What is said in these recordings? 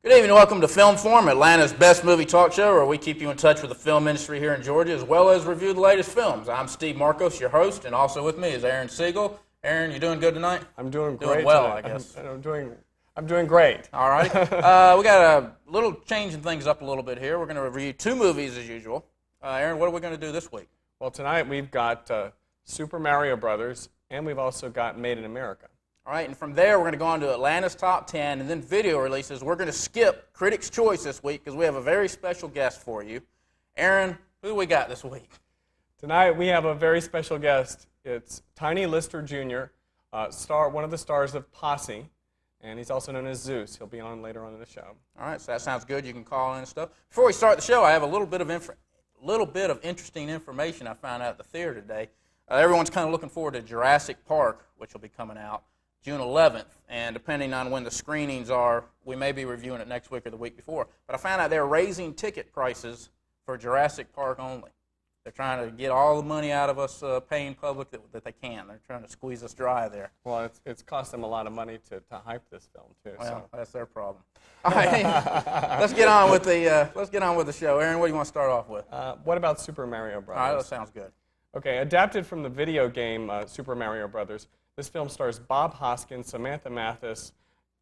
Good evening and welcome to Film Forum, Atlanta's best movie talk show, where we keep you in touch with the film industry here in Georgia, as well as review the latest films. I'm Steve Markos, your host, and also with me is Aron Siegel. Aron, you doing good tonight? I'm doing great. Doing well, tonight. I guess. I'm doing great. All right. We got a little changing things up a little bit here. We're going to review two movies as usual. Aron, what are we going to do this week? Well, tonight we've got Super Mario Brothers, and we've also got Made in America. All right, and from there we're going to go on to Atlanta's Top 10 and then video releases. We're going to skip Critics' Choice this week because we have a very special guest for you. Aron, who do we got this week? Tonight we have a very special guest. It's Tiny Lister Jr., one of the stars of Posse, and he's also known as Zeus. He'll be on later on in the show. All right, so that sounds good. You can call in and stuff. Before we start the show, I have a little bit of interesting information I found out at the theater today. Everyone's kind of looking forward to Jurassic Park, which will be coming out June 11th, and depending on when the screenings are, we may be reviewing it next week or the week before. But I found out they're raising ticket prices for Jurassic Park only. They're trying to get all the money out of us paying public that they can. They're trying to squeeze us dry there. Well, it's cost them a lot of money to hype this film too. Well, that's their problem. All right, let's get on with the show. Aron, what do you want to start off with? What about Super Mario Brothers? All right, that sounds good. Okay, adapted from the video game Super Mario Brothers. This film stars Bob Hoskins, Samantha Mathis,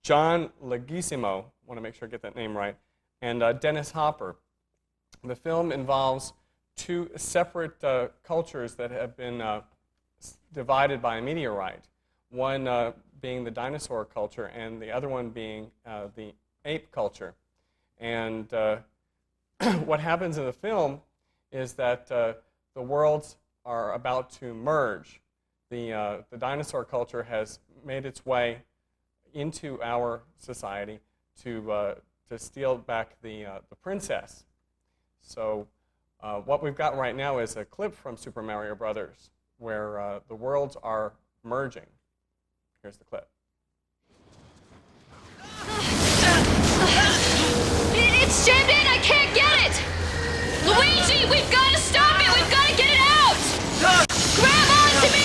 John Leguizamo, want to make sure I get that name right, and Dennis Hopper. The film involves two separate cultures that have been divided by a meteorite, one being the dinosaur culture and the other one being the ape culture. And what happens in the film is that the worlds are about to merge. The dinosaur culture has made its way into our society to steal back the princess. So what we've got right now is a clip from Super Mario Brothers where the worlds are merging. Here's the clip. It's jammed in! I can't get it! Luigi, we've got to stop it! We've got to get it out! Grab onto me!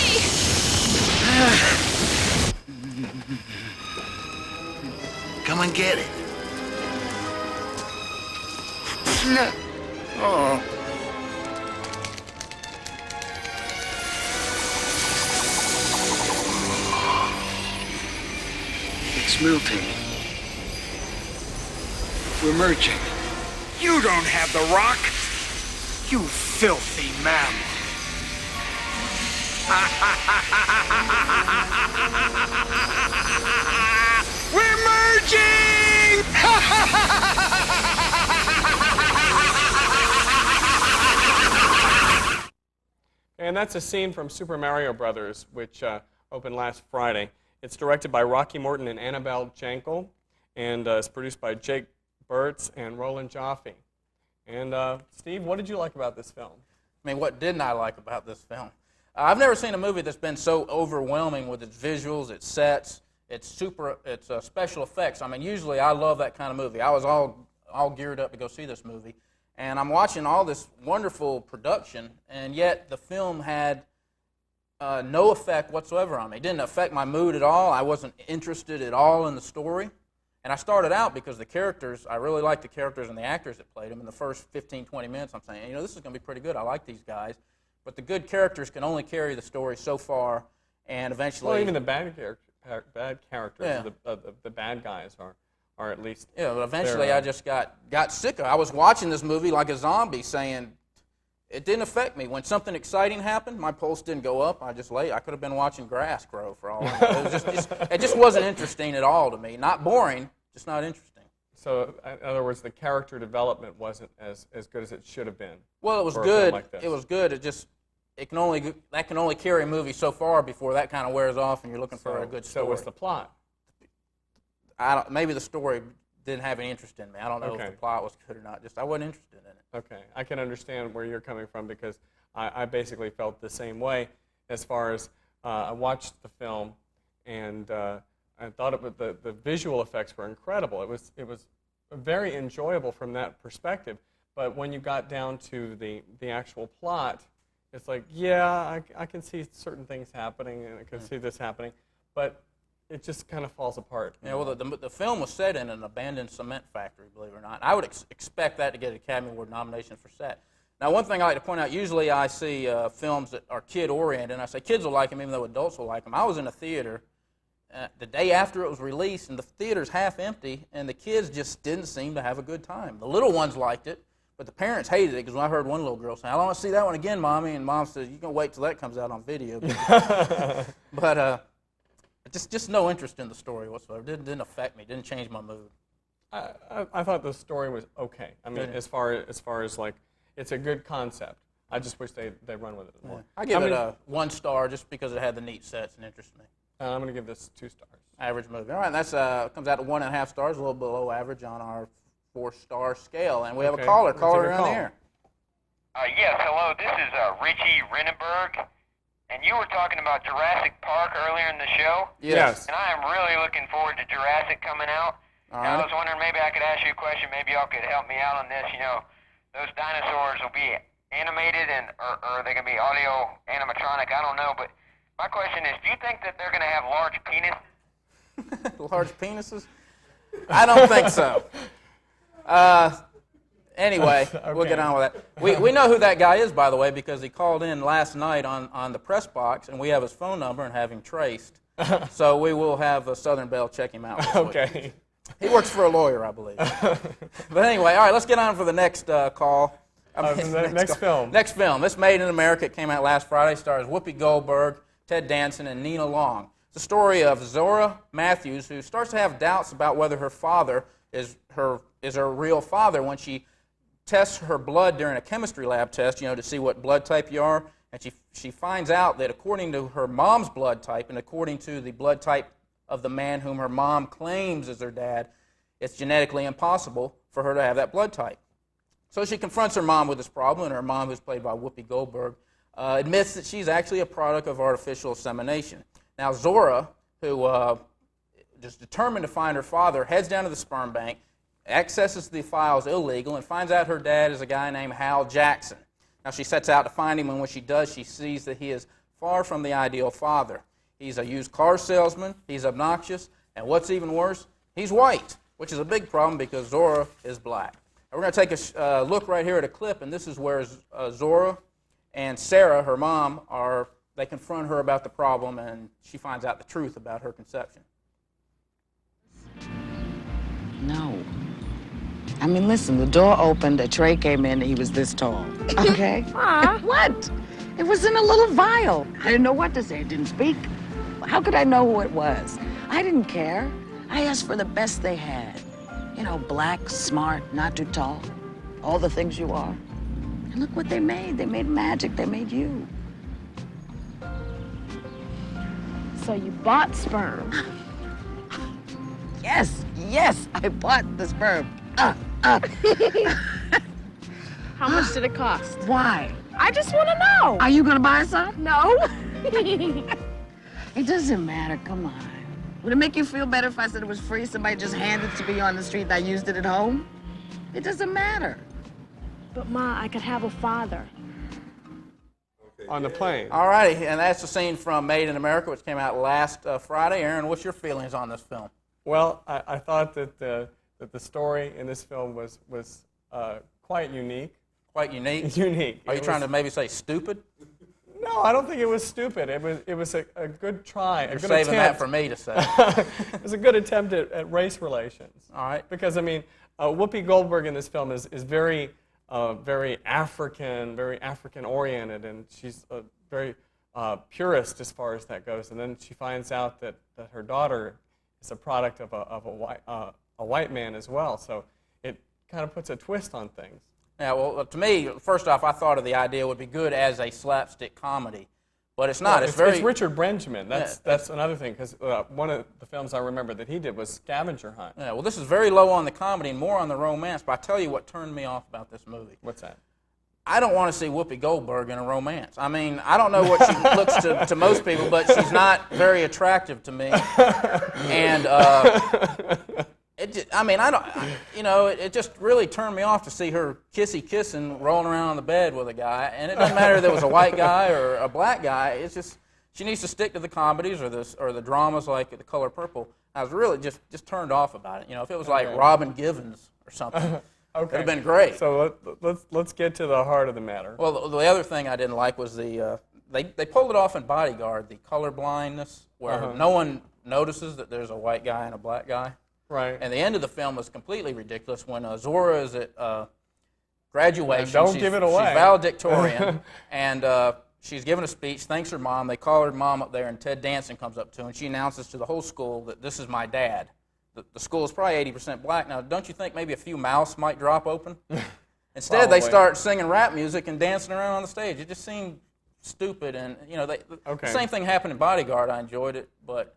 Come and get it. Oh. It's melting. We're merging. You don't have the rock! You filthy mammal! We're merging! And that's a scene from Super Mario Brothers, which opened last Friday. It's directed by Rocky Morton and Annabelle Jankel, and it's produced by Jake Burtz and Roland Joffe. And Steve, what did you like about this film? I mean, what didn't I like about this film? I've never seen a movie that's been so overwhelming with its visuals, its sets, its special effects. I mean, usually I love that kind of movie. I was all geared up to go see this movie, and I'm watching all this wonderful production, and yet the film had no effect whatsoever on me. It didn't affect my mood at all. I wasn't interested at all in the story. And I started out because the characters, I really liked the characters and the actors that played them. In the first 15, 20 minutes, I'm saying, this is going to be pretty good. I like these guys. But the good characters can only carry the story so far, and eventually... Well, even the bad characters, yeah. the bad guys are at least... Yeah, but eventually I just got sick of it. I was watching this movie like a zombie, saying it didn't affect me. When something exciting happened, my pulse didn't go up. I just lay. I could have been watching grass grow for all I know. It just wasn't interesting at all to me. Not boring, just not interesting. So, in other words, the character development wasn't as good as it should have been. Well, it was good. It was good. That can only carry a movie so far before that kind of wears off, and you're looking for a good story. So, what's the plot? Maybe the story didn't have any interest in me. I don't know if the plot was good or not. I wasn't interested in it. Okay, I can understand where you're coming from because I basically felt the same way as far as I watched the film and I thought the visual effects were incredible. It was very enjoyable from that perspective. But when you got down to the actual plot, it's like, yeah, I can see certain things happening and I can see this happening, but it just kind of falls apart. Yeah, well, the film was set in an abandoned cement factory, believe it or not. I would expect that to get an Academy Award nomination for set. Now, one thing I like to point out, usually I see films that are kid-oriented, and I say kids will like them even though adults will like them. I was in a theater the day after it was released, and the theater's half empty, and the kids just didn't seem to have a good time. The little ones liked it, but the parents hated it, because I heard one little girl say, "I don't want to see that one again, Mommy," and Mom says, "You can wait till that comes out on video." But just no interest in the story whatsoever. Didn't affect me. Didn't change my mood. I thought the story was okay. I mean, as far as like, it's a good concept. I just wish they run with it more. Yeah. I give it a 1 star just because it had the neat sets and interested me. I'm going to give this 2 stars. Average movie. All right, that's comes out to 1.5 stars, a little below average on our 4-star scale. And we have a caller. Caller around the air. Yes, hello. This is Richie Rinneberg. And you were talking about Jurassic Park earlier in the show. Yes. And I am really looking forward to Jurassic coming out. All And I right. was wondering, maybe I could ask you a question. Maybe y'all could help me out on this. You know, those dinosaurs will be animated, or are they going to be audio animatronic? I don't know. But my question is, do you think that they're going to have large penises? Large penises? I don't think so. Anyway, we'll get on with that. We know who that guy is, by the way, because he called in last night on the press box, and we have his phone number and have him traced. So we will have Southern Belle check him out this week. Okay. He works for a lawyer, I believe. But anyway, all right, let's get on for the next call. Next film. Next film. This Made in America. It came out last Friday. Stars Whoopi Goldberg, Ted Danson, and Nina Long. It's the story of Zora Matthews, who starts to have doubts about whether her father is her real father when she tests her blood during a chemistry lab test, to see what blood type you are. And she finds out that according to her mom's blood type and according to the blood type of the man whom her mom claims is her dad, it's genetically impossible for her to have that blood type. So she confronts her mom with this problem, and her mom, who's played by Whoopi Goldberg, admits that she's actually a product of artificial insemination. Now Zora, who is determined to find her father, heads down to the sperm bank, accesses the files illegal, and finds out her dad is a guy named Hal Jackson. Now she sets out to find him, and when she does, she sees that he is far from the ideal father. He's a used car salesman, he's obnoxious, and what's even worse, he's white, which is a big problem because Zora is black. Now, we're going to take a look right here at a clip, and this is where Zora and Sarah, her mom, they confront her about the problem, and she finds out the truth about her conception. No. I mean, listen, the door opened, a tray came in, and he was this tall. Okay? What? It was in a little vial. I didn't know what to say. It didn't speak. How could I know who it was? I didn't care. I asked for the best they had. Black, smart, not too tall. All the things you are. And look what they made. They made magic. They made you. So you bought sperm. Yes, I bought the sperm. How much did it cost? Why? I just want to know. Are you gonna buy some? No. It doesn't matter, come on. Would it make you feel better if I said it was free? Somebody just handed it to me on the street and I used it at home? It doesn't matter. But Ma, I could have a father. On the plane. All righty, and that's the scene from Made in America, which came out last Friday. Aaron, what's your feelings on this film? Well, I thought that the story in this film was quite unique. Quite unique? Unique. Are you trying to maybe say stupid? No, I don't think it was stupid. It was a good try. You're saving that for me to say. It was a good attempt at race relations. All right. Because, I mean, Whoopi Goldberg in this film is very African-oriented, and she's very purist as far as that goes. And then she finds out that her daughter is a product of a white man as well. So it kind of puts a twist on things. Yeah, well, to me, first off, I thought of the idea would be good as a slapstick comedy, but it's not. Well, it's Richard Benjamin. That's another thing, because one of the films I remember that he did was Scavenger Hunt. Yeah, well, this is very low on the comedy and more on the romance, but I tell you what turned me off about this movie. What's that? I don't want to see Whoopi Goldberg in a romance. I mean, I don't know what she looks to most people, but she's not very attractive to me. And it just really turned me off to see her kissing, rolling around on the bed with a guy. And it doesn't matter if it was a white guy or a black guy. It's just She needs to stick to the comedies or the dramas like The Color Purple. I was really just turned off about it. You know, if it was like Robin Givens or something, it would have been great. So let's get to the heart of the matter. Well, the other thing I didn't like was they pulled it off in Bodyguard, the color blindness, where no one notices that there's a white guy and a black guy. Right. And the end of the film was completely ridiculous when Zora is at graduation. Don't give it away. She's valedictorian, and she's giving a speech, thanks her mom. They call her mom up there, and Ted Danson comes up to her, and she announces to the whole school that this is my dad. The school is probably 80% black. Now, don't you think maybe a few mouths might drop open? Instead, they start singing rap music and dancing around on the stage. It just seemed stupid, and you know, the same thing happened in Bodyguard. I enjoyed it, but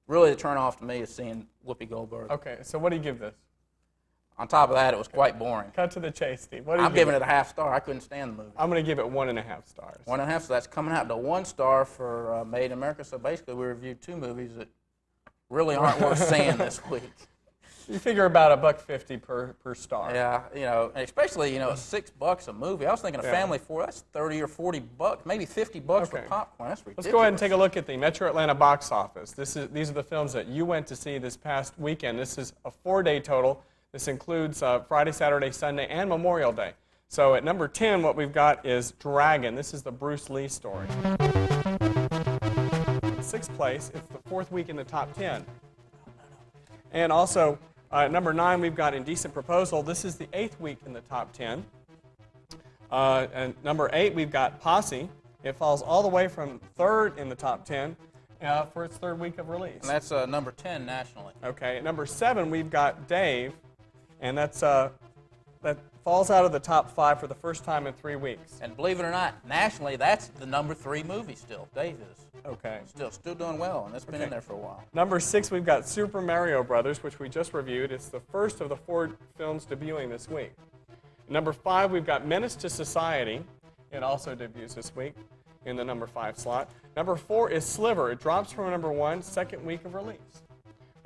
really the turn-off to me is seeing Whoopi Goldberg. Okay, so what do you give this? On top of that, it was quite boring. Cut to the chase, Steve. What do you I'm giving it a half star. I couldn't stand the movie. I'm going to give it 1.5 stars. 1.5, so that's coming out to 1 star for Made in America. So basically, we reviewed 2 movies that really aren't worth seeing this week. You figure about $1.50 per star. Yeah, you know, especially $6 a movie. I was thinking a family that's $30 or $40, maybe $50 for popcorn. That's ridiculous. Let's go ahead and take a look at the Metro Atlanta box office. These are the films that you went to see this past weekend. This is a 4-day total. This includes Friday, Saturday, Sunday, and Memorial Day. So at number 10, what we've got is Dragon. This is the Bruce Lee story. In 6th place, it's the 4th week in the top 10. And also, at number 9, we've got Indecent Proposal. This is the 8th week in the top 10. And number 8, we've got Posse. It falls all the way from 3rd in the top 10 for its 3rd week of release. And that's number 10 nationally. Okay, at number 7, we've got Dave. And that falls out of the top 5 for the first time in 3 weeks. And believe it or not, nationally, that's the number 3 movie still. Dave is. Okay. Still doing well, and it's been in there for a while. Number 6, we've got Super Mario Brothers, which we just reviewed. It's the first of the 4 films debuting this week. Number 5, we've got Menace to Society. It also debuts this week in the number 5 slot. Number 4 is Sliver. It drops from number 1, 2nd week of release.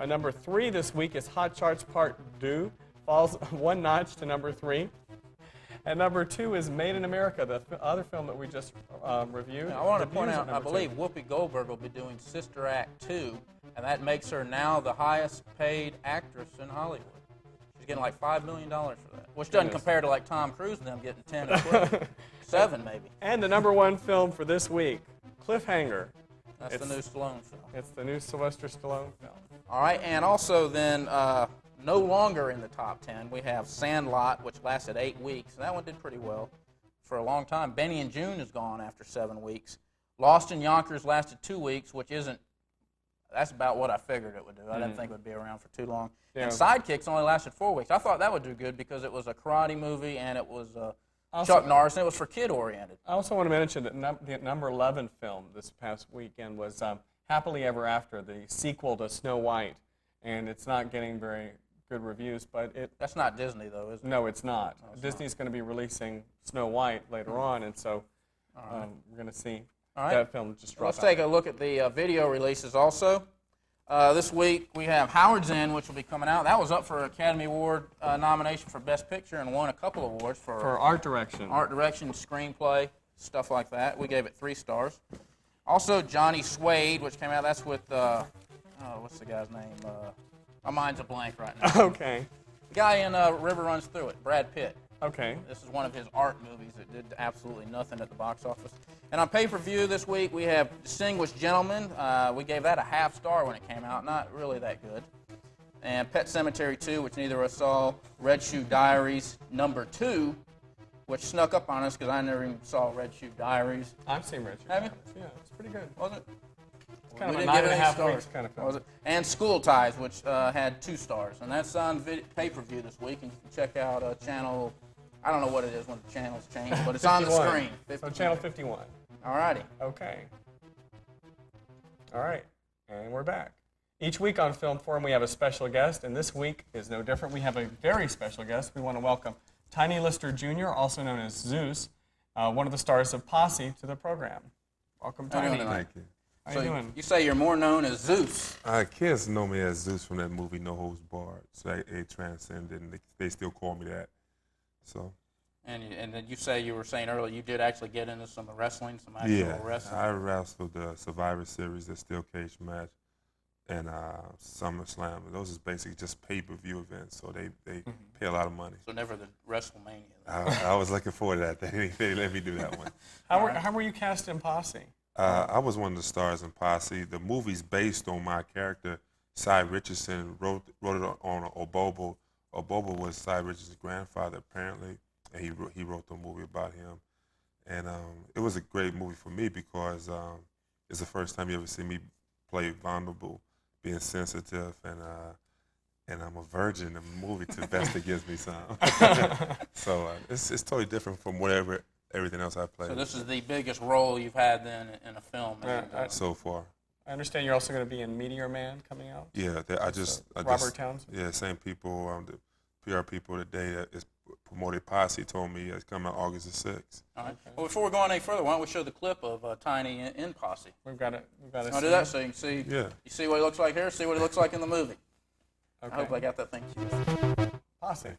Number 3 this week is Hot Shots Part 2. Falls 1 notch to number 3. And number 2 is Made in America, the other film that we just reviewed. Now, I want to point out, I believe Whoopi Goldberg will be doing Sister Act 2, and that makes her now the highest paid actress in Hollywood. She's getting like $5 million for that, which doesn't compare to like Tom Cruise and them getting 10 or 12. 7 maybe. And the number 1 film for this week, Cliffhanger. That's the new Stallone film. It's the new Sylvester Stallone film. All right, and also then no longer in the top 10, we have Sandlot, which lasted 8 weeks. And that one did pretty well for a long time. Benny and June is gone after 7 weeks. Lost in Yonkers lasted 2 weeks, which that's about what I figured it would do. I didn't think it would be around for too long. Yeah. And Sidekicks only lasted 4 weeks. I thought that would do good because it was a karate movie and it was Chuck Norris, and it was for kid-oriented. I also want to mention that the number 11 film this past weekend was Happily Ever After, the sequel to Snow White. And it's not getting very good reviews, but that's not Disney, though, is it? No, it's not. Disney's going to be releasing Snow White later on, and so we're going to see that film just drop out. Let's take a look at the video releases also. This week we have Howard's End, which will be coming out. That was up for Academy Award nomination for Best Picture and won a couple awards for art direction. Art direction, screenplay, stuff like that. We gave it 3 stars. Also, Johnny Suede, which came out. That's with what's the guy's name? My mind's a blank right now. Okay. The guy in River Runs Through It, Brad Pitt. Okay. This is one of his art movies that did absolutely nothing at the box office. And on pay-per-view this week, we have Distinguished Gentleman. We gave that a half star when it came out. Not really that good. And Pet Sematary 2, which neither of us saw. Red Shoe Diaries number 2, which snuck up on us because I never even saw Red Shoe Diaries. I've seen Red Shoe Have you? Diaries. Yeah, it's pretty good. Was it? Kind of we a didn't give it 9.5 stars. weeks kind of film. Was it? And School Ties, which had 2 stars. And that's on pay-per-view this week. And you can check out channel, I don't know what it is when the channels change, but it's on the screen. So channel 51. All righty. Okay. All right. And we're back. Each week on Film Forum, we have a special guest, and this week is no different. We have a very special guest. We want to welcome Tiny Lister Jr., also known as Zeus, one of the stars of Posse, to the program. Welcome, Tiny. Thank you. How you doing? You say you're more known as Zeus. Kids know me as Zeus from that movie No Holds Barred. So they transcended, and they still call me that. So. And then you say you were saying earlier you did actually get into some wrestling, some actual wrestling. I wrestled the Survivor Series, the steel cage match, and SummerSlam. Those is basically just pay-per-view events, so they pay a lot of money. So never the WrestleMania. I was looking forward to that. They let me do that one. How were you cast in Posse? I was one of the stars in Posse. The movie's based on my character. Cy Richardson wrote it on Obobo. Obobo was Cy Richardson's grandfather, apparently, and he wrote the movie about him. And it was a great movie for me because it's the first time you ever see me play vulnerable, being sensitive, and I'm a virgin in the movie to the best it gives me some. So it's totally different from everything else I've played. So this is the biggest role you've had then in a film so far. I understand you're also going to be in Meteor Man coming out. Yeah, Robert Townsend. Yeah, same people, the PR people today that is promoted Posse told me it's coming out August the 6th. All right. Well, before we go on any further, why don't we show the clip of Tiny in Posse? We've got it. I'll do that so you can see. Yeah. You see what he looks like here. See what he looks like in the movie. Okay. I hope I got that thing. Posse.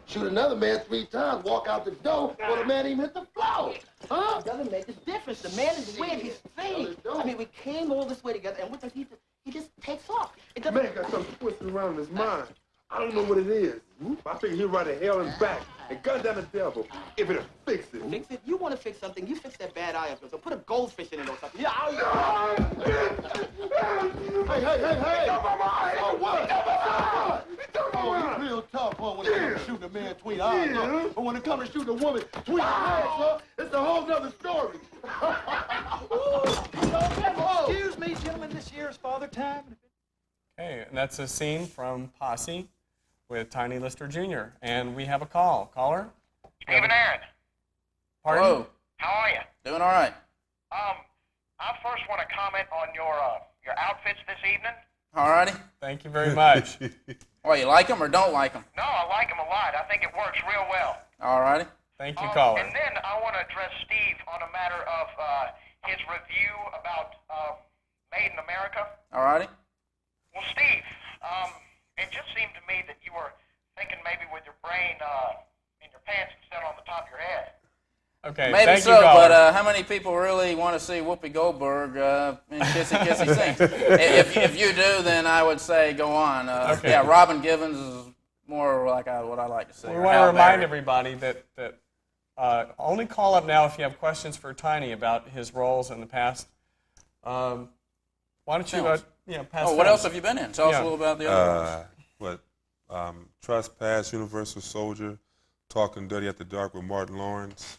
Shoot another man 3 times, walk out the door, before the man even hit the floor. Huh? It doesn't make a difference. The man is with his feet. I mean, we came all this way together, and what does he do? He just takes off. It doesn't. Man got something twisted around in his mind. I don't know what it is. I figure he'll ride to hell and back and gun down the devil if it'll fix it. Fix it? You want to fix something? You fix that bad eye of yours. So put a goldfish in it or something. Yeah, Hey! Oh, what? Oh, you real tough, huh, when it comes to shooting a man between the eyes, huh? But when it comes to shooting a woman between the legs, huh, it's a whole nother story. Excuse me, gentlemen, this year is Father Time. Okay, and that's a scene from Posse with Tiny Lister Jr. And we have a call. Caller? Steve and Aaron. Pardon? Hello. How are you? Doing all right. I first want to comment on your outfits this evening. All righty. Thank you very much. Well, you like them or don't like them? No, I like them a lot. I think it works real well. All righty. Thank you, caller. And then I want to address Steve on a matter of his review about Made in America. All righty. Well, Steve, it just seemed to me that you were thinking maybe with your brain in your pants instead on the top of your head. Okay, Maybe thank so, you, caller. but how many people really want to see Whoopi Goldberg in Kissy Kissy Sings? if you do, then I would say go on. Okay. Yeah, Robin Givens is more like what I like to say. We or want to Hal remind Berry. everybody that only call up now if you have questions for Tiny about his roles in the past. Why don't you, Films. pass what else have you been in? Tell us a little about the other roles. Trespass, Universal Soldier, Talking Dirty at the Dark with Martin Lawrence.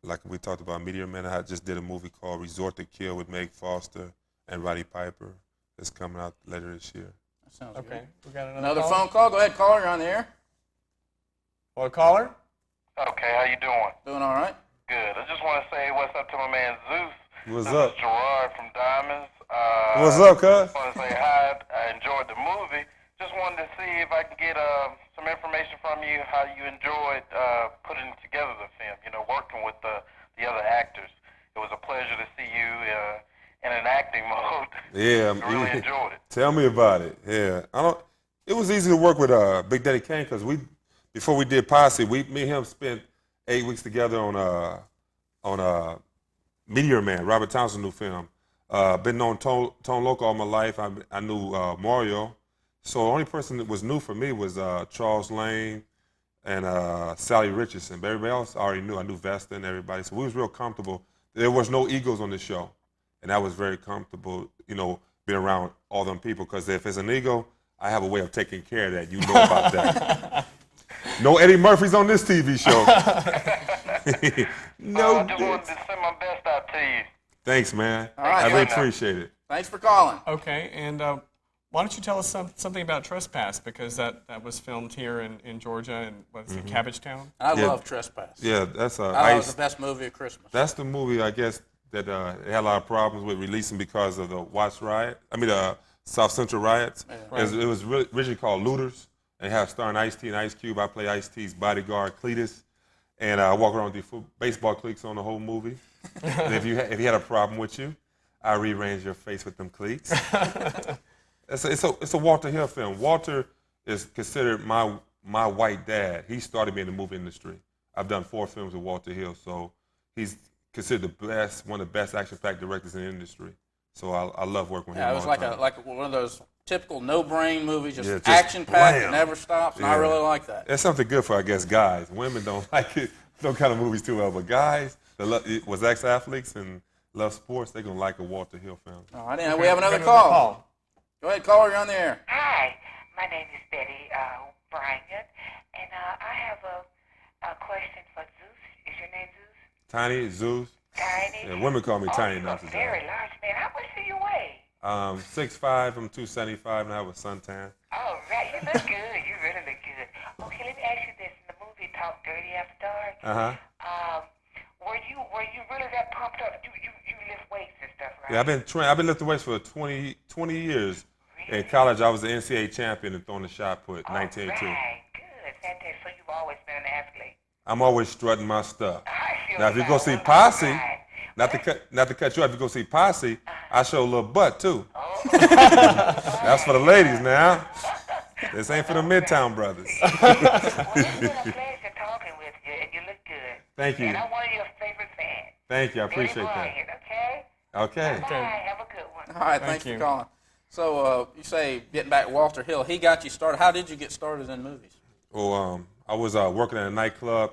Like we talked about Meteor Man, I just did a movie called Resort to Kill with Meg Foster and Roddy Piper. It's coming out later this year. That sounds Okay, good. we got Another call? phone call? Go ahead, caller. You're on the air. Well, caller? Okay, how you doing? Doing all right. Good. I just want to say what's up to my man Zeus. What's This up? is Gerard from Diamonds. What's up, cuz? I want to say hi. I enjoyed the movie. Just wanted to see if I could get some information from you how you enjoyed putting together the film. You know, working with the other actors. It was a pleasure to see you in an acting mode. Yeah, I really enjoyed it. Tell me about it. Yeah, It was easy to work with Big Daddy Kane because before we did Posse, me and him spent 8 weeks together on Meteor Man, Robert Townsend's new film. Been known Tone Loco all my life. I knew Mario. So the only person that was new for me was Charles Lane and Sally Richardson. But everybody else I already knew. I knew Vesta and everybody. So we was real comfortable. There was no egos on the show. And I was very comfortable, being around all them people. Because if it's an ego, I have a way of taking care of that. You know about that. No Eddie Murphy's on this TV show. No. I just wanted to send my best out to you. Thanks, man. All right. I really appreciate it. Thanks for calling. Okay, and why don't you tell us something about Trespass, because that was filmed here in Georgia, and what's it, Cabbagetown? I love Trespass. Yeah, that's I thought it was the best movie of Christmas. That's the movie, I guess, that they had a lot of problems with releasing because of the Watts riot. The South Central riots. Yeah. Right. It was originally called Looters, and it had starring Ice-T and Ice Cube. I play Ice-T's bodyguard, Cletus, and I walk around with the baseball cleats on the whole movie. And if you had a problem with you, I rearrange your face with them cleats. It's a Walter Hill film. Walter is considered my my white dad, he started me in the movie industry. I've done 4 films with Walter Hill, so he's considered one of the best action-packed directors in the industry. So I love working with him. Yeah, it was like one of those typical no-brain movies, just just action-packed, blam. it never stops, and I really like that. It's something good for, I guess, guys. Women don't like it, those kind of movies too well, but guys that was ex-athletes and love sports, they're going to like a Walter Hill film. All right, and we have another call. Go ahead, caller, you're on the air. Hi, my name is Betty Bryan, and I have a question for Zeus. Is your name Zeus? Tiny, Zeus. Tiny? Yeah, women call me Tiny. You're a very large man. How much do you weigh? 6'5", I'm 275, and I have a suntan. Oh, right. You look good. You really look good. Okay, let me ask you this. In the movie Talk Dirty After Dark, were you really that pumped up? You lift weights and stuff, right? Yeah, I've been lifting weights for 20 years. Really? In college, I was the NCAA champion in throwing the shot put, 1982. Right, good. Fantastic. So you've always been an athlete. I'm always strutting my stuff. Now, if you go see Posse, not to cut you off, if you go see Posse, I show a little butt too. That's for the ladies now. This ain't for the Midtown brothers. Well, it's been a pleasure talking with you, and you look good. Thank you. And I'm one of your favorite fans. Thank you. I appreciate that. Okay. Bye. Have a good one. All right, thanks for calling. So you say getting back to Walter Hill, he got you started. How did you get started in movies? Well, I was working at a nightclub.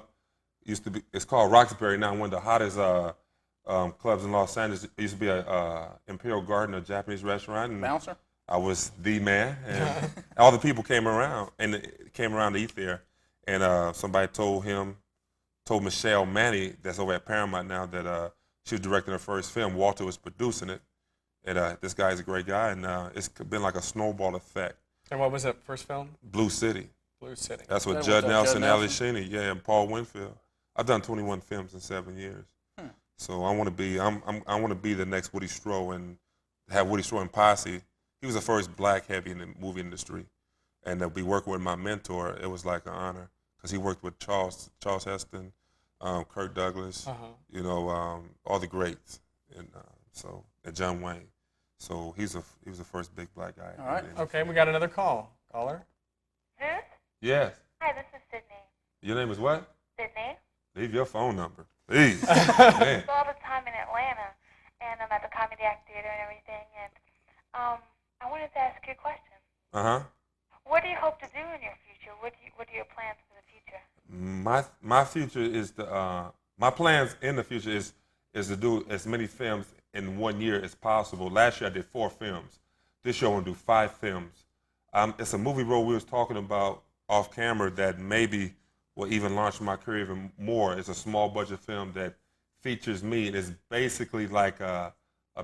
It's called Roxbury now, one of the hottest clubs in Los Angeles. It used to be a Imperial Garden, a Japanese restaurant. And bouncer? I was the man, and all the people came around to eat there. And somebody told Michelle Manny, that's over at Paramount now, that she was directing her first film. Walter was producing it. And this guy's a great guy, and it's been like a snowball effect. And what was that first film? Blue City. Blue City. That's with Judd Nelson, Ali Sheedy, and Paul Winfield. I've done 21 films in 7 years. So I want to be the next Woody Strode and have Woody Strode and Posse. He was the first black heavy in the movie industry, and to be working with my mentor, it was like an honor because he worked with Charles Heston, Kirk Douglas, all the greats, and John Wayne. So he was the first big black guy. All right. Okay, we got another call. Caller. Zeus? Yes. Hi, this is Sydney. Your name is what? Sydney. Leave your phone number, please. Man. I all the time in Atlanta, and I'm at the Comedy Act Theater and everything, and I wanted to ask you a question. What do you hope to do in your future? What are your plans for the future? My future is my plans in the future is to do as many films in 1 year as possible. Last year I did 4 films. This year I want to do 5 films. It's a movie role we was talking about off camera that maybe will even launch my career even more. It's a small budget film that features me, and it's basically like a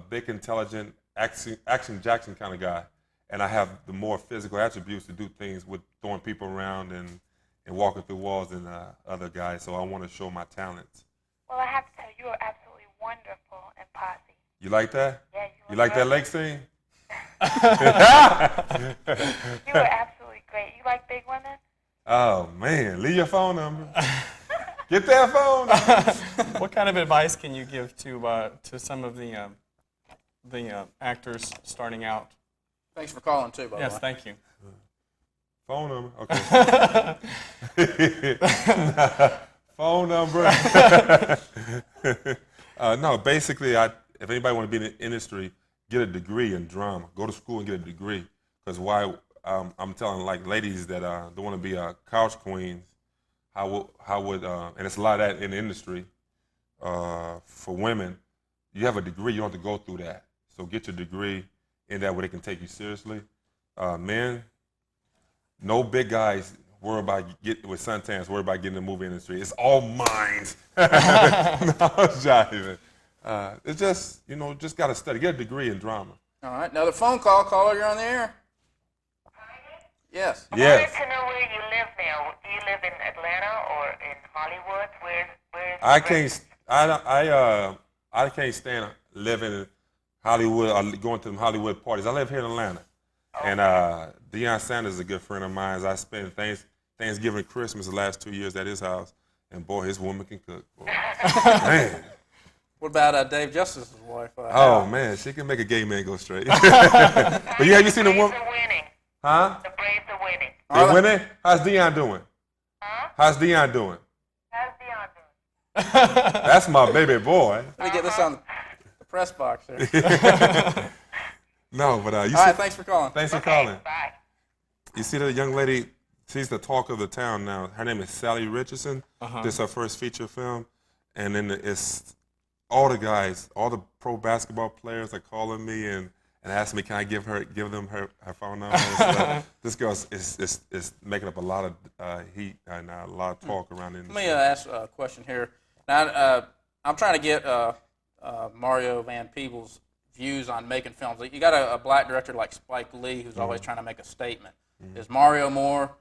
big, intelligent, action Jackson kind of guy. And I have the more physical attributes to do things with throwing people around and walking through walls than other guys. So I want to show my talents. Well, I have to tell you, you are absolutely wonderful in Posse. You like that? Yeah, you like that lake scene? You were absolutely great. You like big women? Oh, man. Leave your phone number. Get that phone number. What kind of advice can you give to some of the actors starting out? Thanks for calling, too, by the way. Yes, thank you. Phone number? Okay. Phone number? No, basically, if anybody want to be in the industry, get a degree in drama. Go to school and get a degree. Because I'm telling like ladies that don't want to be couch queens, how would and it's a lot of that in the industry. For women, you have a degree, you don't have to go through that. So get your degree in that way they can take you seriously. Men, no big guys worry about with suntans, worry about getting in the movie industry. It's all minds. No, I'm jiving. It's just, just got to study. Get a degree in drama. All right. Another phone call. Caller, you're on the air. Yes. I wanted to know where you live now. Do you live in Atlanta or in Hollywood? I can't stand living in Hollywood or going to them Hollywood parties. I live here in Atlanta. Okay. And Deion Sanders is a good friend of mine. I spent Thanksgiving and Christmas the last 2 years at his house. And boy, his woman can cook. Man. What about Dave Justice's wife? Oh, man, she can make a gay man go straight. But have you seen the woman? The Braves are winning. Huh? The Braves are winning. They winning? How's Dion doing? Huh? How's Dion doing? How's Dion doing? That's my baby boy. Let me get this on the press box there. No, but you see. All right, thanks for calling. Thanks for calling. Bye. You see the young lady? She's the talk of the town now. Her name is Sally Richardson. This is her first feature film, and then it's all the guys, all the pro basketball players are calling me and asking me, can I give them her phone number? So this girl is making up a lot of heat right now, a lot of talk around the industry. Let me ask a question here. Now, I'm trying to get Mario Van Peebles' views on making films. You got a black director like Spike Lee who's always trying to make a statement. Is Mario more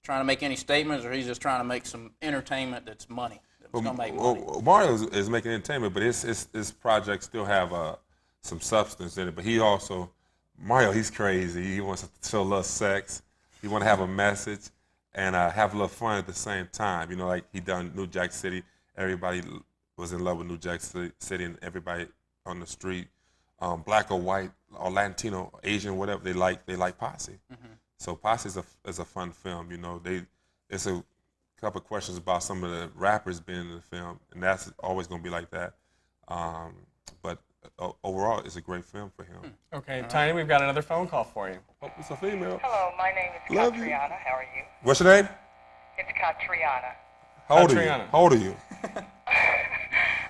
trying to make any statements, or he's just trying to make some entertainment that's money? That's gonna make money? Mario is making entertainment, but his projects still have some substance in it. But Mario, he's crazy. He wants to show a little sex. He want to have a message and have a little fun at the same time. You know, like he done New Jack City. Everybody was in love with New Jack City, and everybody on the street, black or white or Latino, Asian, whatever they like Posse. So Posse is a fun film. You know, it's a couple of questions about some of the rappers being in the film, and that's always going to be like that. But overall, it's a great film for him. Okay, Tiny, we've got another phone call for you. Oh, it's a female. Hello, my name is Love you. Catriona. How are you? What's your name? It's Catriona. How old are you? Catriona. How old are you?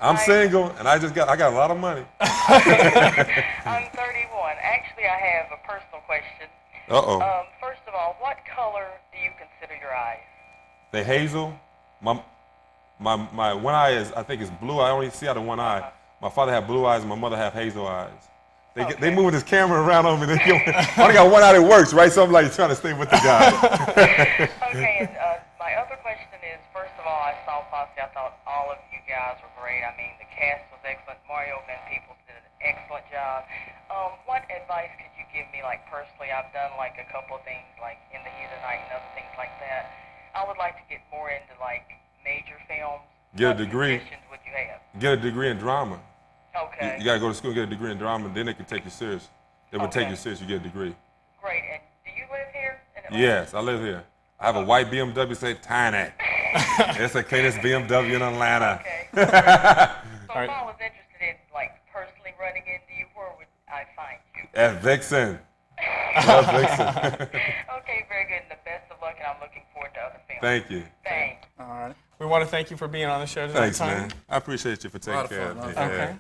I'm single, and I got a lot of money. I'm 31. Actually, I have a personal question. Uh-oh. First of all, what color do you consider your eyes? They hazel. My one eye I think is blue. I only see out of one eye. My father had blue eyes, and my mother have hazel eyes. They moving this camera around on me. I only got one eye that works, right? So I'm like trying to stay with the guy. Okay, and my other question is, first of all, I saw Posse. I thought all of you guys were great. I mean, the cast was excellent. Mario Van Peebles did an excellent job. What advice could you give me, like personally? I've done like a couple of things, like In the Heat of the Night and other things like that. I would like to get more into like major films. Get a What degree. suggestions would you have? Get a degree in drama. Okay. You got to go to school and get a degree in drama, and then they can take you serious. They would take you serious. You get a degree. Great. And do you live here in Atlanta? Yes, I live here. I have a white BMW, say Tiny. It's a cleanest BMW in Atlanta. Okay. So if I was interested in like personally running into you, where would I find you? At Vixen. Love Vixen. Okay, very good. And the best of luck, and I'm looking forward to other films. Thank you. Thanks. All right. We want to thank you for being on the show today. Thanks, Tiny. man. I appreciate you for taking care of me. Okay.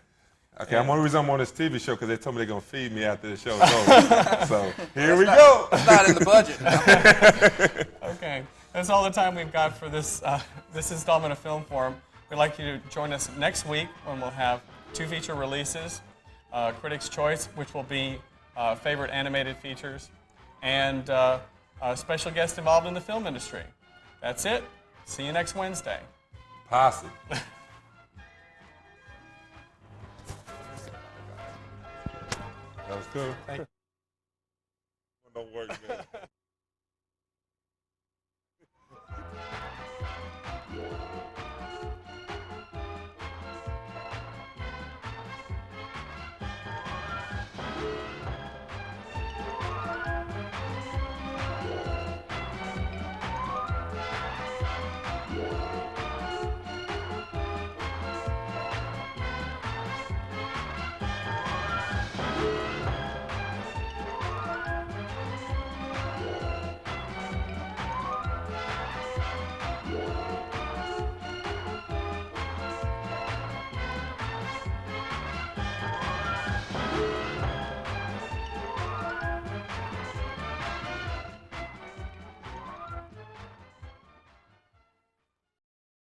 Okay, I'm only reason I'm on this TV show because they told me they're going to feed me after the show is over. So here we go. It's not in the budget. Okay, that's all the time we've got for this installment of Film Forum. We'd like you to join us next week when we'll have 2 feature releases, Critics' Choice, which will be favorite animated features, and a special guest involved in the film industry. That's it. See you next Wednesday. Posse. That was cool. Thank you. Don't work, man.